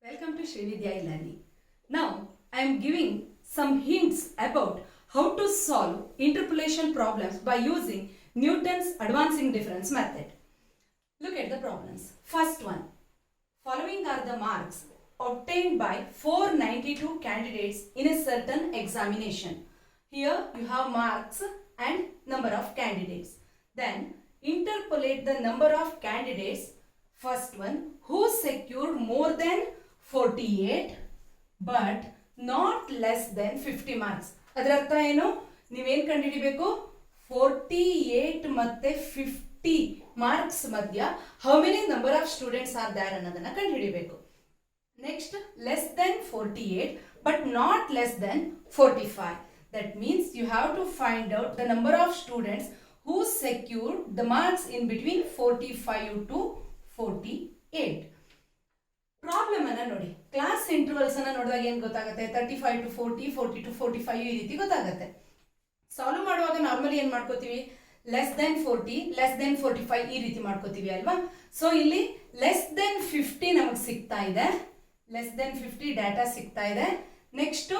Welcome to Srividya e-Learning. Now, I am giving some hints about how to solve interpolation problems by using Newton's advancing difference method. Look at the problems. First one. Following are the marks obtained by 492 candidates in a certain examination. Here you have marks and number of candidates. Then interpolate the number of candidates. First one, who secured more than 48 but not less than 50 marks. ಅದರ ಅರ್ಥ ಏನು? ನೀವೇನು ಕಂಡುಹಿಡಿಬೇಕು? 48 ಮತ್ತೆ 50 marks ಮಧ್ಯ how many number of students are there ಅನ್ನೋದನ್ನ ಕಂಡುಹಿಡಿಬೇಕು. Next, less than 48 but not less than 45. That means you have to find out the number of students who secured the marks in between 45 to 48. Problem ಅನ್ನ ನೋಡಿ, class intervals ಅನ್ನ ನೋಡಿದಾಗ ಏನ್ ಗೊತ್ತಾಗುತ್ತೆ? 35 to 40, 40 to 45 ಈ ರೀತಿ ಗೊತ್ತಾಗುತ್ತೆ. ಸಾಲ್ವ್ ಮಾಡುವಾಗ ನಾರ್ಮಲಿ ಏನ್ ಮಾಡ್ಕೋತೀವಿ? ಲೆಸ್ ದೆನ್ 40, ಲೆಸ್ ದೆನ್ 45 ಈ ರೀತಿ ಮಾಡ್ಕೋತೀವಿ ಅಲ್ವಾ? ಸೊ ಇಲ್ಲಿ ಲೆಸ್ ದೆನ್ 50 ನಮಗೆ ಸಿಗ್ತಾ ಇದೆ, ಲೆಸ್ ದೆನ್ 50 ಡಾಟಾ ಸಿಗ್ತಾ ಇದೆ. ನೆಕ್ಸ್ಟ್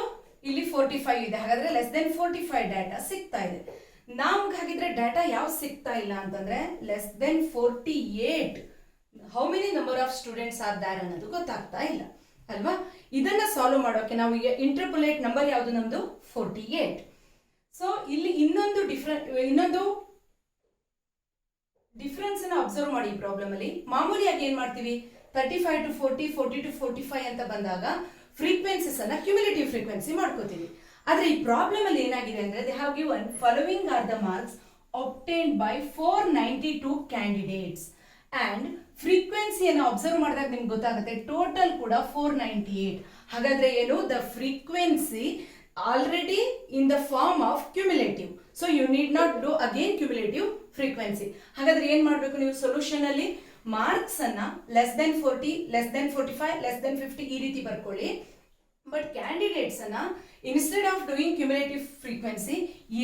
ಇಲ್ಲಿ 45 ಇದೆ, ಹಾಗಾದ್ರೆ ಲೆಸ್ ದೆನ್ 45 ಡಾಟಾ ಸಿಗ್ತಾ ಇದೆ. ನಮ್ಗೆ ಹಾಗಿದ್ರೆ ಡಾಟಾ ಯಾವ ಸಿಗ್ತಾ ಇಲ್ಲ ಅಂತಂದ್ರೆ less than 48 how many number of students are there ಅನ್ನೋದು ಗೊತ್ತಾಗ್ತಾ ಇಲ್ಲ ಅಲ್ವಾ? ಇದನ್ನ ಸಾಲ್ವ್ ಮಾಡೋಕೆ ನಾವು ಈಗ ಇಂಟರ್ಪೋಲೇಟ್ ನಂಬರ್ ಯಾವುದು? ನಮ್ದು 48. ಸೊ ಇಲ್ಲಿ ಇನ್ನೊಂದು ಡಿಫರೆನ್ಸ್ ಅನ್ನ ಅಬ್ಸರ್ವ್ ಮಾಡಿ. ಈ ಪ್ರಾಬ್ಲಮ್ ಅಲ್ಲಿ ಮಾಮೂಲಿಯಾಗಿ ಏನ್ ಮಾಡ್ತೀವಿ? 35 to 40, 40 to 45 ಅಂತ ಬಂದಾಗ ಫ್ರೀಕ್ವೆನ್ಸೀಸ್ ಅನ್ನ ಕ್ಯುಮ್ಯುಲೇಟಿವ್ ಫ್ರೀಕ್ವೆನ್ಸಿ ಮಾಡ್ಕೋತೀವಿ. ಆದ್ರೆ ಈ ಪ್ರಾಬ್ಲಮ್ ಅಲ್ಲಿ ಏನಾಗಿದೆ ಅಂದ್ರೆ they have given following are the marks obtained by 492 candidates and ಫ್ರೀಕ್ವೆನ್ಸಿಯನ್ನು ಅಬ್ಸರ್ವ್ ಮಾಡಿದಾಗ ನಿಮ್ಗೆ ಗೊತ್ತಾಗುತ್ತೆ ಟೋಟಲ್ ಕೂಡ 498. ಹಾಗಾದ್ರೆ ಏನು? The frequency already in the form of cumulative. So you need not do again cumulative frequency. ಹಾಗಾದ್ರೆ ಏನ್ ಮಾಡಬೇಕು ನೀವು? ಸೊಲ್ಯೂಷನ್ ಅಲ್ಲಿ ಮಾರ್ಕ್ಸ್ ಅನ್ನ less than 40, less than 45, less than 50 ಈ ರೀತಿ ಬರ್ಕೊಳ್ಳಿ. ಬಟ್ ಕ್ಯಾಂಡಿಡೇಟ್ಸ್ ಅನ್ನ instead of doing cumulative frequency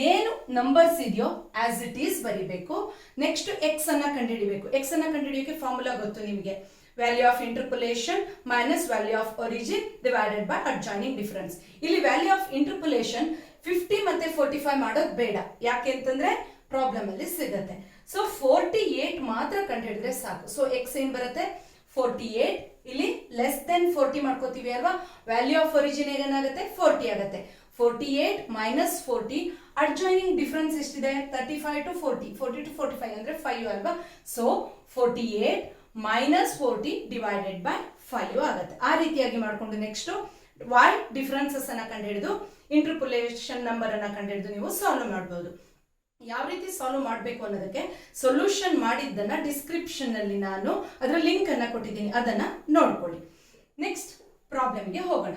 ಏನು ನಂಬರ್ಸ್ ಇದೆಯೋ ಆಸ್ ಇಟ್ ಈಸ್ ಬರಿಬೇಕು. ನೆಕ್ಸ್ಟ್ ಎಕ್ಸ್ ಅನ್ನ ಕಂಡುಹಿಡಿಬೇಕು. ಎಕ್ಸ್ ಅನ್ನ ಕಂಡುಹಿಡಿಯೋಕೆ ಫಾರ್ಮುಲಾ ಗೊತ್ತು ನಿಮಗೆ, value of interpolation minus value of origin divided by adjoining difference. ಇಲ್ಲಿ ವ್ಯಾಲ್ಯೂ ಆಫ್ ಇಂಟರ್ಪೋಲೇಷನ್ 50 ಮತ್ತೆ 45 ಮಾಡೋದು ಬೇಡ, ಯಾಕೆ ಅಂತಂದ್ರೆ ಪ್ರಾಬ್ಲಮ್ ಅಲ್ಲಿ ಸಿಗುತ್ತೆ. ಸೊ 48 ಮಾತ್ರ ಕಂಡುಹಿಡಿದ್ರೆ ಸಾಕು. ಸೊ ಎಕ್ಸ್ ಏನ್ ಬರುತ್ತೆ? 48. ಇಲ್ಲಿ ಲೆಸ್ ದೆನ್ 40 ಮಾಡ್ಕೋತೀವಿ ಅಲ್ವಾ? ವ್ಯಾಲ್ಯೂ ಆಫ್ ಒರಿಜಿನ್ ಏನಾಗುತ್ತೆ? 40 ಆಗುತ್ತೆ. 48 ಮೈನಸ್ 40, ಅಡ್ಜಾಯಿನಿಂಗ್ ಡಿಫರೆನ್ಸ್ ಎಷ್ಟಿದೆ? 35 to 40, 40 to 45 ಅಂದ್ರೆ 5 ಅಲ್ವಾ? ಸೊ 48 ಮೈನಸ್ 40 ಡಿವೈಡೆಡ್ ಬೈ 5 ಆಗುತ್ತೆ. ಆ ರೀತಿಯಾಗಿ ಮಾಡ್ಕೊಂಡು ನೆಕ್ಸ್ಟ್ ವೈ ಡಿಫರೆನ್ಸಸ್ ಅನ್ನ ಕಂಡುಹಿಡಿದು ಇಂಟರ್ಪೋಲೇಷನ್ ನಂಬರ್ ಅನ್ನ ಕಂಡುಹಿಡಿದು ನೀವು ಸಾಲ್ವ್ ಮಾಡಬಹುದು. ಯಾವ ರೀತಿ ಸಾಲ್ವ್ ಮಾಡಬೇಕು ಅನ್ನೋದಕ್ಕೆ ಸೊಲ್ಯೂಷನ್ ಮಾಡಿದ್ದನ್ನ ಡಿಸ್ಕ್ರಿಪ್ಷನ್ ಅಲ್ಲಿ ನಾನು ಅದರ ಲಿಂಕ್ ಅನ್ನ ಕೊಟ್ಟಿದ್ದೀನಿ, ಅದನ್ನ ನೋಡ್ಕೊಳ್ಳಿ. ನೆಕ್ಸ್ಟ್ ಪ್ರಾಬ್ಲಮ್ಗೆ ಹೋಗೋಣ.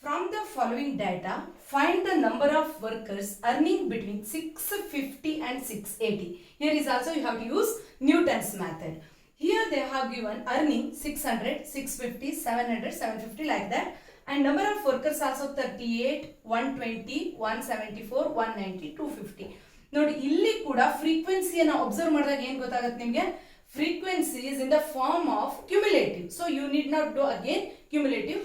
From the following data find the number of workers earning between 650 and 680. Here is also you have to use Newton's method. Here they have given earning 600, 650, 700, 750 like that, and number of workers also 38, 120, 174, 190, 250. ನೋಡಿ ಇಲ್ಲಿ ಕೂಡ ಫ್ರೀಕ್ವೆನ್ಸಿಯನ್ನು observe ಮಾಡಿದಾಗ ಏನ್ ಗೊತ್ತಾಗುತ್ತೆ ನಿಮಗೆ? Frequency is in the form of cumulative. So you need not do again cumulative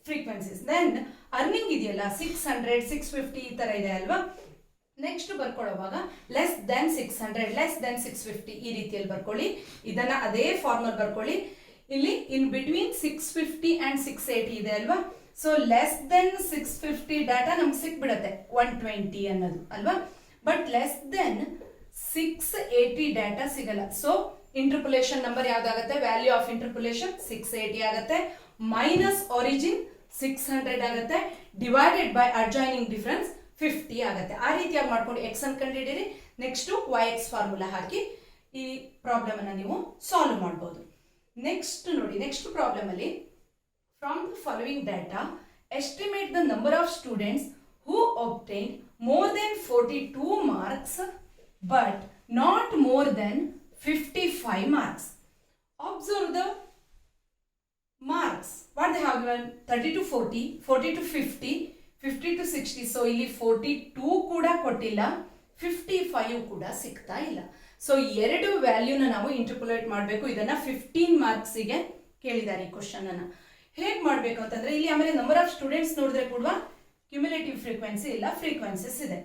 frequencies. Then earning ಇದೆಯಲ್ಲ 600, 650 ಈ ತರ ಇದೆ ಅಲ್ವಾ? ನೆಕ್ಸ್ಟ್ ಬರ್ಕೊಳ್ಳುವಾಗ ಲೆಸ್ ದೆನ್ 600, ಲೆಸ್ ದೆನ್ 650 ಈ ರೀತಿಯಲ್ಲಿ ಬರ್ಕೊಳ್ಳಿ. ಇದನ್ನ ಅದೇ ಫಾರ್ಮಲ್ ಬರ್ಕೊಳ್ಳಿ. ಇಲ್ಲಿ ಇನ್ ಬಿಟ್ವೀನ್ 650 and 680 ಇದೆ ಅಲ್ವಾ? ಸೊ ಲೆಸ್ ದೆನ್ 650 ಡಾಟಾ ನಮ್ಗೆ ಸಿಕ್ಬಿಡತ್ತೆ 120 ಅನ್ನೋದು ಅಲ್ವಾ? ಬಟ್ ಲೆಸ್ ದೆನ್ 680 ಡಾಟಾ ಸಿಗಲ್ಲ. ಸೊ ಇಂಟರ್ಪೋಲೇಷನ್ ನಂಬರ್ ಯಾವ್ದಾಗುತ್ತೆ? ವ್ಯಾಲ್ಯೂ ಆಫ್ ಇಂಟರ್ಪೋಲೇಷನ್ 680 ಆಗುತ್ತೆ, ಮೈನಸ್ ಒರಿಜಿನ್ 600 ಆಗುತ್ತೆ, ಡಿವೈಡೆಡ್ ಬೈ ಅಡ್ಜಾಯಿನಿಂಗ್ ಡಿಫರೆನ್ಸ್ 50 ಆಗುತ್ತೆ. ಆ ರೀತಿಯಾಗಿ ಮಾಡ್ಕೊಂಡು ಎಕ್ಸ್ ಅನ್ನು ಕಂಡುಹಿಡಿಯಿರಿ. ನೆಕ್ಸ್ಟ್ ವೈ ಎಕ್ಸ್ ಫಾರ್ಮುಲಾ ಹಾಕಿ ಈ ಪ್ರಾಬ್ಲಮ್ ಅನ್ನ ನೀವು ಸಾಲ್ವ್ ಮಾಡಬಹುದು. ನೆಕ್ಸ್ಟ್ ನೋಡಿ, ನೆಕ್ಸ್ಟ್ ಪ್ರಾಬ್ಲಮ್ ಅಲ್ಲಿ from the following data estimate the number of students who obtained more than 42 marks but not more than 55 marks. Observe the marks. What they have given? 30 to 40, 40 to 50, 50 to 60. So ಇಲ್ಲಿ 42 ಕೂಡ ಕೊಟ್ಟಿಲ್ಲ, 55 ಕೂಡ ಸಿಗ್ತಾ ಇಲ್ಲ. So ಎರಡು ವ್ಯಾಲ್ಯೂನ ನಾವು interpolate ಮಾಡಬೇಕು. ಇದನ್ನ 15 ಮಾರ್ಕ್ಸಿಗೆ ಕೇಳಿದ್ದಾರೆ ಈ ಕ್ವಶನ್ ಅನ್ನ. ಹೇಗೆ ಮಾಡಬೇಕು ಅಂತಂದ್ರೆ ಇಲ್ಲಿ ಆಮೇಲೆ ನಂಬರ್ ಆಫ್ ಸ್ಟೂಡೆಂಟ್ಸ್ ನೋಡಿದ್ರೆ ಕೂಡ ಕ್ಯುಮ್ಯುಲೇಟಿವ್ ಫ್ರೀಕ್ವೆನ್ಸಿ ಇಲ್ಲ ಫ್ರೀಕ್ವೆನ್ಸಿಸ್ ಇದೆ.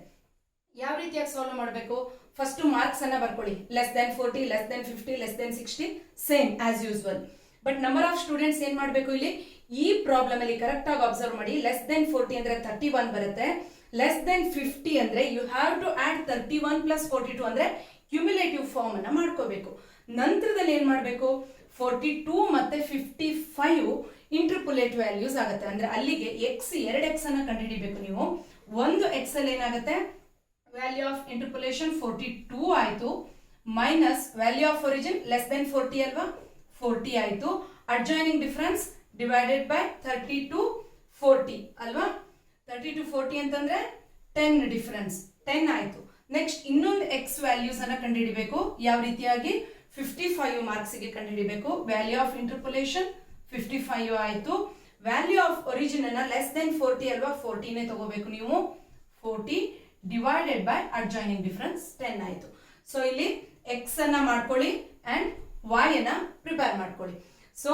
ಯಾವ ರೀತಿಯಾಗಿ ಸಾಲ್ವ್ ಮಾಡಬೇಕು? ಫಸ್ಟ್ ಮಾರ್ಕ್ಸ್ ಅನ್ನ ಬರ್ಕೊಳ್ಳಿ. Less than 40, less than 50, less than 60, same as usual. But number of students ಏನ್ ಮಾಡಬೇಕು ಇಲ್ಲಿ? ಈ ಪ್ರಾಬ್ಲಮ್ ಅಲ್ಲಿ ಕರೆಕ್ಟ್ ಆಗಿ ಅಬ್ಸರ್ವ್ ಮಾಡಿ. ಲೆಸ್ ದೆನ್ 40 ಅಂದ್ರೆ 31 ಬರುತ್ತೆ. ಲೆಸ್ ದೆನ್ 50 ಅಂದ್ರೆ you have to add 31 plus 42 ಅಂದ್ರೆ ಕ್ಯುಮ್ಯುಲೇಟಿವ್ ಫಾರ್ಮ್ ಅನ್ನ ಮಾಡ್ಕೋಬೇಕು. ನಂತರದಲ್ಲಿ ಏನ್ ಮಾಡಬೇಕು? 42 ಮತ್ತೆ 55 ಇಂಟರ್ಪುಲೇಟ್ ವ್ಯಾಲ್ಯೂಸ್ ಆಗುತ್ತೆ. ಅಂದ್ರೆ ಅಲ್ಲಿಗೆ ಎಕ್ಸ್ 2x ಅನ್ನ ಕಂಡುಹಿಡಿಬೇಕು ನೀವು. ಒಂದು ಎಕ್ಸ್ ಅಲ್ಲಿ ಏನಾಗುತ್ತೆ? ವ್ಯಾಲ್ಯೂ ಆಫ್ ಇಂಟರ್ಪುಲೇಷನ್ 42 ಆಯ್ತು, minus value of origin less than 40 ಅಲ್ವಾ, 40 ಆಯ್ತು. Adjoining difference divided by 30 to 40 ಅಲ್ವಾ. 30 to 40 ಅಂತಂದ್ರೆ 10 ಡಿಫರೆನ್ಸ್, 10 ಆಯ್ತು. ನೆಕ್ಸ್ಟ್ ಇನ್ನೊಂದು ಎಕ್ಸ್ ವ್ಯಾಲ್ಯೂಸ್ ಅನ್ನ ಕಂಡುಹಿಡಿಬೇಕು. ಯಾವ ರೀತಿಯಾಗಿ? 55 ಮಾರ್ಕ್ಸ್ ಗೆ ಕಂಡುಹಿಡಿಬೇಕು. ವ್ಯಾಲ್ಯೂ ಆಫ್ ಇಂಟರ್ಪುಲೇಷನ್ 55 ಆಯ್ತು. ವ್ಯಾಲ್ಯೂ ಆಫ್ ಒರಿಜಿನ್ ಅನ್ನ ಲೆಸ್ ದೆನ್ 40 ಅಲ್ವಾ, 40ನೇ ತಗೋಬೇಕು ನೀವು. 40 ಡಿವೈಡೆಡ್ ಬೈ ಅಡ್ಜಾಯ್ನಿಂಗ್ ಡಿಫರೆನ್ಸ್ 10 ಆಯ್ತು. ಸೊ ಇಲ್ಲಿ ಎಕ್ಸ್ ಅನ್ನ ಮಾಡ್ಕೊಳ್ಳಿ ಅಂಡ್ ವೈ ಅನ್ನ ಪ್ರಿಪೇರ್ ಮಾಡ್ಕೊಳ್ಳಿ. ಸೊ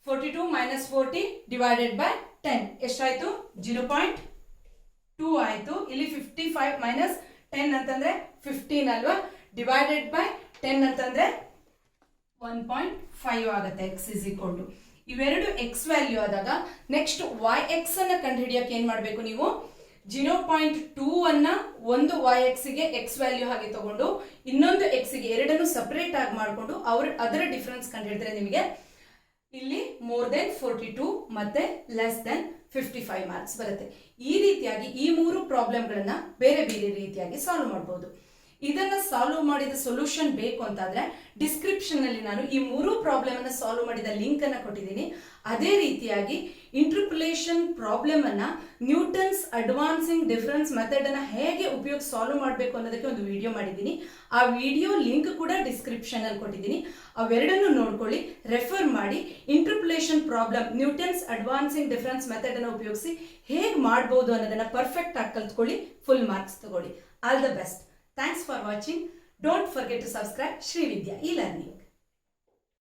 42 ಮೈನಸ್ 40 ಡಿವೈಡೆಡ್ ಬೈ 10 ಎಷ್ಟಾಯ್ತು? 0.2 ಆಯ್ತು. ಇಲ್ಲಿ 55 ಮೈನಸ್ 10 ಅಂತಂದ್ರೆ 15 ಅಲ್ವಾ, ಡಿವೈಡೆಡ್ ಬೈ 10 ಅಂತಂದ್ರೆ 1.5 ಆಗುತ್ತೆ. ಎಕ್ಸ್ ಇಸ್ ಈಕ್ವಲ್ ಟು ಇವೆರಡು ಎಕ್ಸ್ ವ್ಯಾಲ್ಯೂ ಆದಾಗ ನೆಕ್ಸ್ಟ್ ವೈ ಎಕ್ಸ್ ಅನ್ನ ಕಂಡುಹಿಡಿಯಕ್ಕೆ ಏನ್ ಮಾಡಬೇಕು ನೀವು? 0.2 ಅನ್ನ ಒಂದು ವೈ ಎಕ್ಸ್ ಗೆ ಎಕ್ಸ್ ವ್ಯಾಲ್ಯೂ ಹಾಗೆ ತಗೊಂಡು ಇನ್ನೊಂದು ಎಕ್ಸ್ ಗೆ ಎರಡನ್ನು ಸಪರೇಟ್ ಆಗಿ ಮಾಡಿಕೊಂಡು ಅದರ ಡಿಫರೆನ್ಸ್ ಕಂಡುಹಿಡಿದ್ರೆ ನಿಮಗೆ ಇಲ್ಲಿ ಮೋರ್ ದೆನ್ 42 ಮತ್ತೆ ಲೆಸ್ ದೆನ್ 55 ಮಾರ್ಕ್ಸ್ ಬರುತ್ತೆ. ಈ ರೀತಿಯಾಗಿ ಈ ಮೂರು ಪ್ರಾಬ್ಲಮ್ಗಳನ್ನ ಬೇರೆ ಬೇರೆ ರೀತಿಯಾಗಿ ಸಾಲ್ವ್ ಮಾಡಬಹುದು. ಇದನ್ನ ಸಾಲ್ವ್ ಮಾಡಿದ ಸೊಲ್ಯೂಷನ್ ಬೇಕು ಅಂತಾದ್ರೆ ಡಿಸ್ಕ್ರಿಪ್ಷನ್ ನಲ್ಲಿ ನಾನು ಈ ಮೂರು ಪ್ರಾಬ್ಲಮ್ ಅನ್ನ ಸಾಲ್ವ್ ಮಾಡಿದ ಲಿಂಕ್ ಅನ್ನ ಕೊಟ್ಟಿದ್ದೀನಿ. ಅದೇ ರೀತಿಯಾಗಿ ಇಂಟರ್ಪುಲೇಷನ್ ಪ್ರಾಬ್ಲಮ್ ಅನ್ನ ನ್ಯೂಟನ್ಸ್ ಅಡ್ವಾನ್ಸಿಂಗ್ ಡಿಫರೆನ್ಸ್ ಮೆಥಡ್ ಅನ್ನ ಹೇಗೆ ಉಪಯೋಗ ಸಾಲ್ವ್ ಮಾಡಬೇಕು ಅನ್ನೋದಕ್ಕೆ ಒಂದು ವಿಡಿಯೋ ಮಾಡಿದ್ದೀನಿ. ಆ ವಿಡಿಯೋ ಲಿಂಕ್ ಕೂಡ ಡಿಸ್ಕ್ರಿಪ್ಷನ್ ಅಲ್ಲಿ ಕೊಟ್ಟಿದ್ದೀನಿ. ಅವೆರಡನ್ನು ನೋಡ್ಕೊಳ್ಳಿ, ರೆಫರ್ ಮಾಡಿ. Interpolation problem Newton's advancing difference method ಅನ್ನ ಉಪಯೋಗಿಸಿ ಹೇಗೆ ಮಾಡಬಹುದು ಅನ್ನೋದನ್ನ ಪರ್ಫೆಕ್ಟ್ ಆಗಿ ಕಲ್ತ್ಕೊಳ್ಳಿ. ಫುಲ್ ಮಾರ್ಕ್ಸ್ ತಗೊಳ್ಳಿ. All the best. Thanks for watching. Don't forget to subscribe Sri Vidya e-learning.